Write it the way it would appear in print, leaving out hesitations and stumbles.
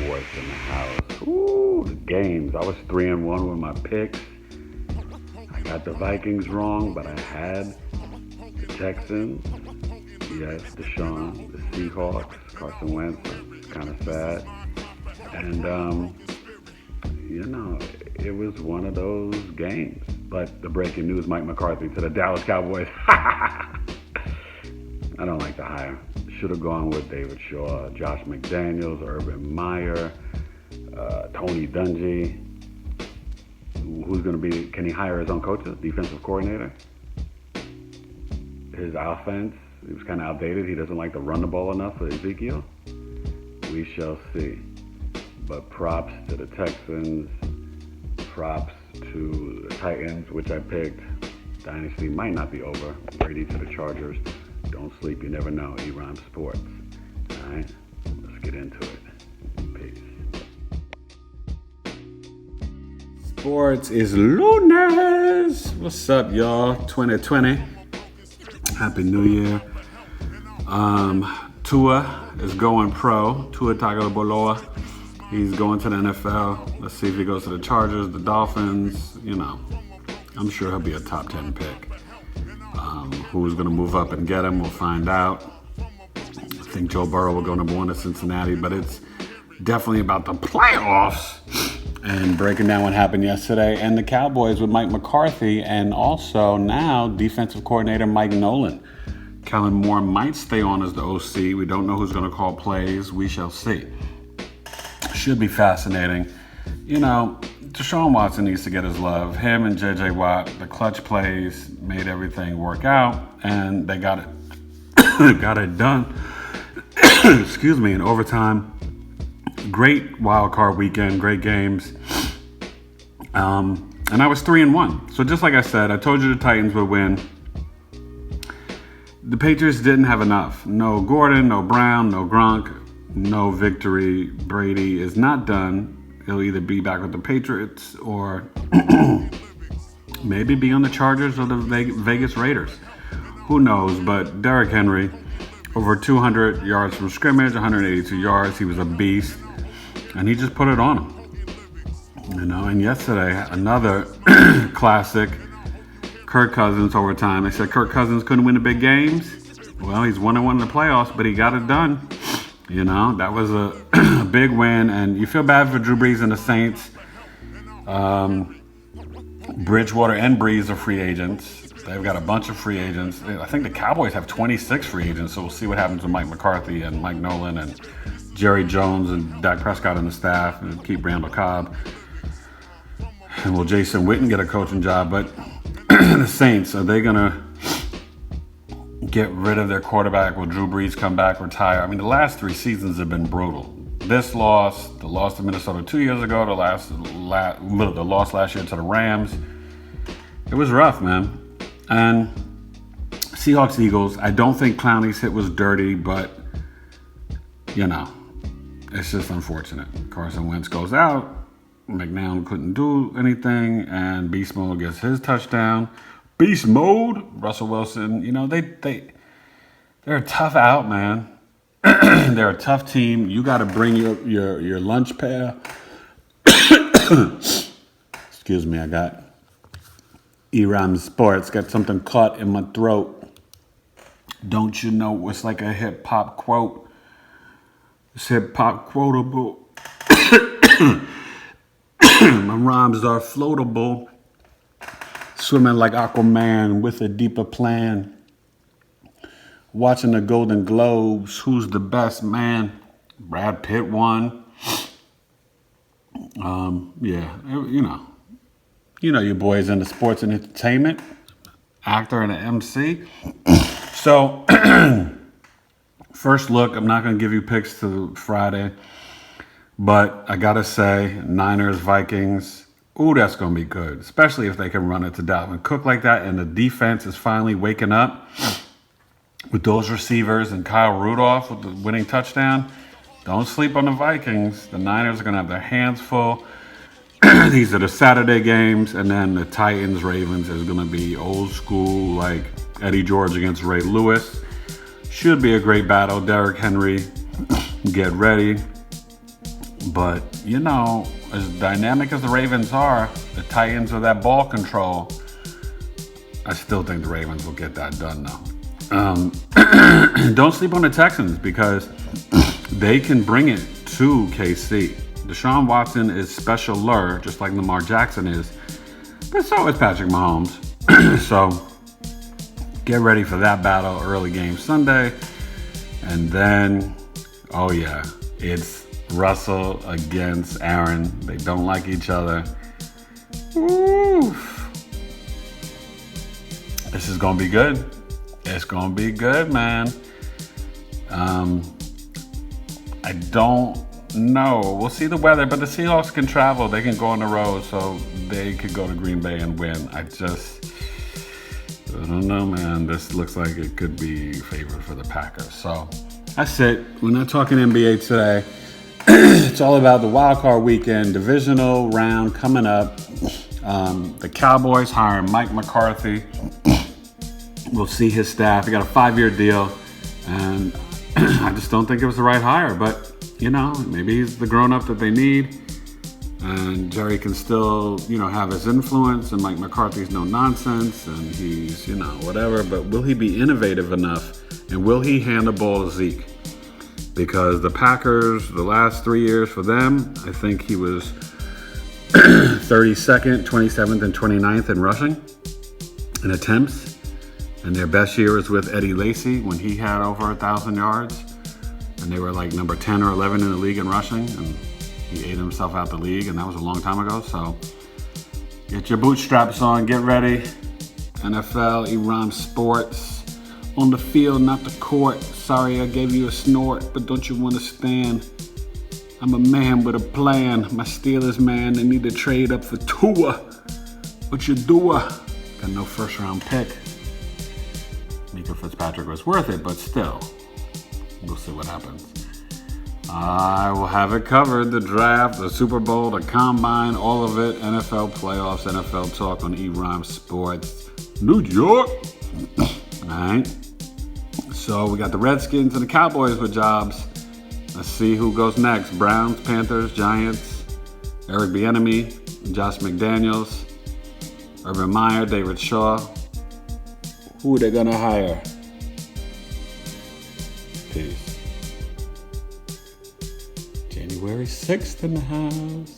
Sports in the house. Ooh, the games. I was 3-1 with my picks. I got the Vikings wrong, but I had the Texans. Yes, Deshaun, the Seahawks, Carson Wentz. It's kind of sad. And, it was one of those games. But the breaking news, Mike McCarthy to the Dallas Cowboys. I don't like the hire. Should have gone with David Shaw, Josh McDaniels, Urban Meyer, Tony Dungy. Who's going to be, can he hire his own coaches, defensive coordinator? His offense, he was kind of outdated. He doesn't like to run the ball enough for Ezekiel. We shall see. But props to the Texans, props to the Titans, which I picked. Dynasty might not be over. Brady to the Chargers. Don't sleep, you never know. ERhymesSports. All right, let's get into it. Peace. Sports is lunes. What's up, y'all? 2020. Happy New Year. Tua is going pro. Tua Tagovailoa. He's going to the NFL. Let's see if he goes to the Chargers, the Dolphins. I'm sure he'll be a top 10 pick. Who's going to move up and get him, we'll find out. I think Joe Burrow will go number 1 to Cincinnati, but it's definitely about the playoffs. And breaking down what happened yesterday, and the Cowboys with Mike McCarthy, and also now defensive coordinator Mike Nolan. Kellen Moore might stay on as the OC. We don't know who's going to call plays. We shall see. Should be fascinating. Deshaun Watson needs to get his love. Him and J.J. Watt, the clutch plays made everything work out, and they got it got it done. Excuse me, in overtime. Great wild card weekend, great games. And I was 3-1. So just like I said, I told you the Titans would win. The Patriots didn't have enough. No Gordon, no Brown, no Gronk, no victory. Brady is not done. He'll either be back with the Patriots or maybe be on the Chargers or the Vegas Raiders. Who knows? But Derrick Henry, over 200 yards from scrimmage, 182 yards. He was a beast. And he just put it on him. And yesterday, another classic, Kirk Cousins overtime. They said Kirk Cousins couldn't win the big games. Well, he's 1-1 in the playoffs, but he got it done. That was a big win, and you feel bad for Drew Brees and the Saints. Bridgewater and Brees are free agents. They've got a bunch of free agents. I think the Cowboys have 26 free agents, so we'll see what happens with Mike McCarthy and Mike Nolan and Jerry Jones and Dak Prescott and the staff, and keep Randall Cobb. And will Jason Witten get a coaching job? But the Saints, are they going to get rid of their quarterback? Will Drew Brees come back, retire? I mean, the last 3 seasons have been brutal. This loss, the loss to Minnesota 2 years ago, the loss last year to the Rams. It was rough, man. And Seahawks Eagles, I don't think Clowney's hit was dirty, but, it's just unfortunate. Carson Wentz goes out. McNown couldn't do anything, and Beastmode gets his touchdown. Beast mode, Russell Wilson. They're a tough out, man. They're a tough team. You got to bring your lunch pail. Excuse me, I got ERhymesSports. Got something caught in my throat. Don't you know? It's like a hip hop quote. It's hip hop quotable. My rhymes are floatable. Swimming like Aquaman with a deeper plan. Watching the Golden Globes. Who's the best man? Brad Pitt won. Your boys into sports and entertainment. Actor and an MC. So, first look, I'm not going to give you picks to Friday. But I got to say, Niners, Vikings. Ooh, that's going to be good, especially if they can run it to Dalvin Cook like that, and the defense is finally waking up with those receivers and Kyle Rudolph with the winning touchdown. Don't sleep on the Vikings. The Niners are going to have their hands full. These are the Saturday games, and then the Titans-Ravens is going to be old school, like Eddie George against Ray Lewis. Should be a great battle. Derrick Henry, get ready. But, as dynamic as the Ravens are, the Titans with that ball control, I still think the Ravens will get that done, though. Don't sleep on the Texans because they can bring it to KC. Deshaun Watson is specialer, just like Lamar Jackson is. But so is Patrick Mahomes. So get ready for that battle early game Sunday. And then, it's Russell against Aaron. They don't like each other. Oof. This is going to be good. It's going to be good, man. I don't know. We'll see the weather, but the Seahawks can travel. They can go on the road, so they could go to Green Bay and win. I don't know, man. This looks like it could be favored for the Packers. So that's it. We're not talking NBA today. It's all about the wild card weekend, divisional round coming up. The Cowboys hiring Mike McCarthy. We'll see his staff. He got a 5-year deal, and I just don't think it was the right hire. But, maybe he's the grown-up that they need, and Jerry can still, have his influence, and Mike McCarthy's no nonsense, and he's, whatever. But will he be innovative enough, and will he hand the ball to Zeke? Because the Packers, the last 3 years for them, I think he was 32nd, 27th, and 29th in rushing in attempts. And their best year was with Eddie Lacy when he had over 1,000 yards. And they were like number 10 or 11 in the league in rushing. And he ate himself out the league, and that was a long time ago. So get your bootstraps on, get ready. NFL, ERhymesSports. On the field, not the court. Sorry I gave you a snort, but don't you understand? I'm a man with a plan. My Steelers, man, they need to trade up for Tua. What you do? Got no first round pick. Mika Fitzpatrick was worth it, but still, we'll see what happens. I will have it covered. The draft, the Super Bowl, the Combine, all of it. NFL playoffs, NFL talk on ERhymesSports. New York. All right. So we got the Redskins and the Cowboys with jobs. Let's see who goes next. Browns, Panthers, Giants, Eric Bieniemy, Josh McDaniels, Urban Meyer, David Shaw. Who are they going to hire? Peace. January 6th in the house.